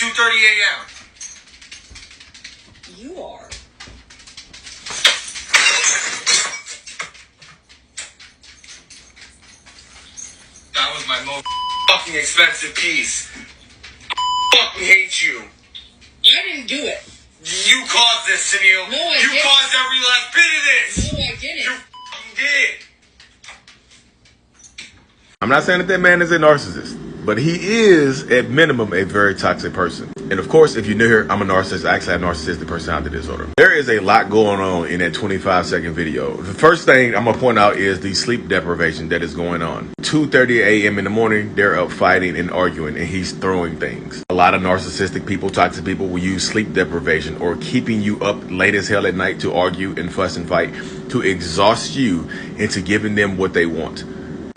2:30 a.m. You are. That was my most fucking expensive piece. I fucking hate you. I didn't do it. You caused this, Sunil. No, I You didn't. caused every last bit of this. No, I didn't. You fucking did. I'm not saying that that man is a narcissist, but he is, at minimum, a very toxic person. And of course, if you're new here, I'm a narcissist. I actually have narcissistic personality disorder. There is a lot going on in that 25-second video. The first thing I'm going to point out is the sleep deprivation that is going on. 2:30 a.m. in the morning, they're up fighting and arguing, and he's throwing things. A lot of narcissistic people, toxic people, will use sleep deprivation or keeping you up late as hell at night to argue and fuss and fight, to exhaust you into giving them what they want,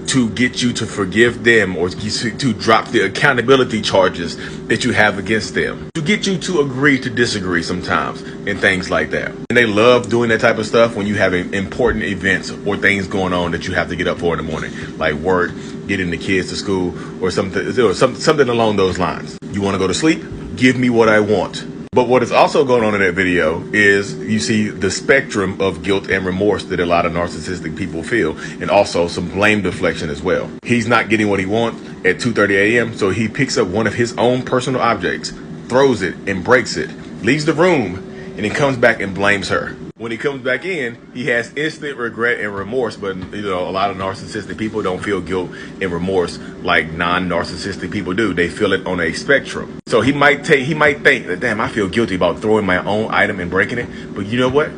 to get you to forgive them or to drop the accountability charges that you have against them, to get you to agree to disagree sometimes and things like that. And they love doing that type of stuff when you have important events or things going on that you have to get up for in the morning, like work, getting the kids to school, or something along those lines. You want to go to sleep? Give me what I want. But what is also going on in that video is you see the spectrum of guilt and remorse that a lot of narcissistic people feel, and also some blame deflection as well. He's not getting what he wants at 2:30 a.m., so he picks up one of his own personal objects, throws it and breaks it, leaves the room, and he comes back and blames her. When he comes back in, he has instant regret and remorse, but a lot of narcissistic people don't feel guilt and remorse like non-narcissistic people do. They feel it on a spectrum. So he might think that, damn, I feel guilty about throwing my own item and breaking it, but you know what?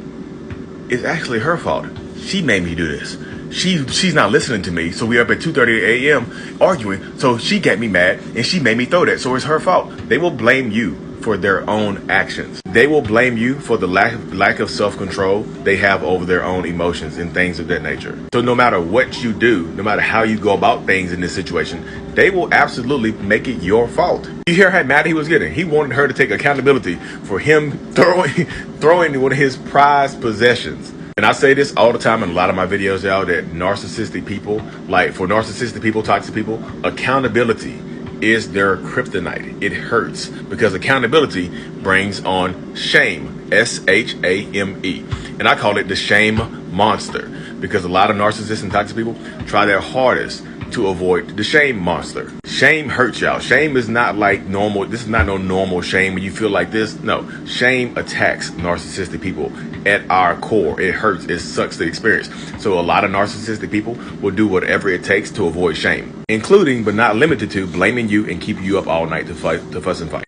It's actually her fault. She made me do this. She's not listening to me, so we're up at 2:30 a.m. arguing, so she got me mad and she made me throw that, so it's her fault. They will blame you for their own actions. They will blame you for the lack of self-control they have over their own emotions and things of that nature. So no matter what you do, no matter how you go about things in this situation, they will absolutely make it your fault. You hear how mad he was getting? He wanted her to take accountability for him throwing one of his prized possessions. And I say this all the time in a lot of my videos, y'all, that narcissistic people, toxic people, accountability is their kryptonite. It hurts because accountability brings on shame, S-H-A-M-E. And I call it the shame monster because a lot of narcissists and toxic people try their hardest to avoid the shame monster. Shame hurts, y'all. Shame is not like normal. This is not no normal shame when you feel like this. No, shame attacks narcissistic people at our core. It hurts. It sucks to experience. So a lot of narcissistic people will do whatever it takes to avoid shame, including but not limited to blaming you and keeping you up all night to fuss and fight.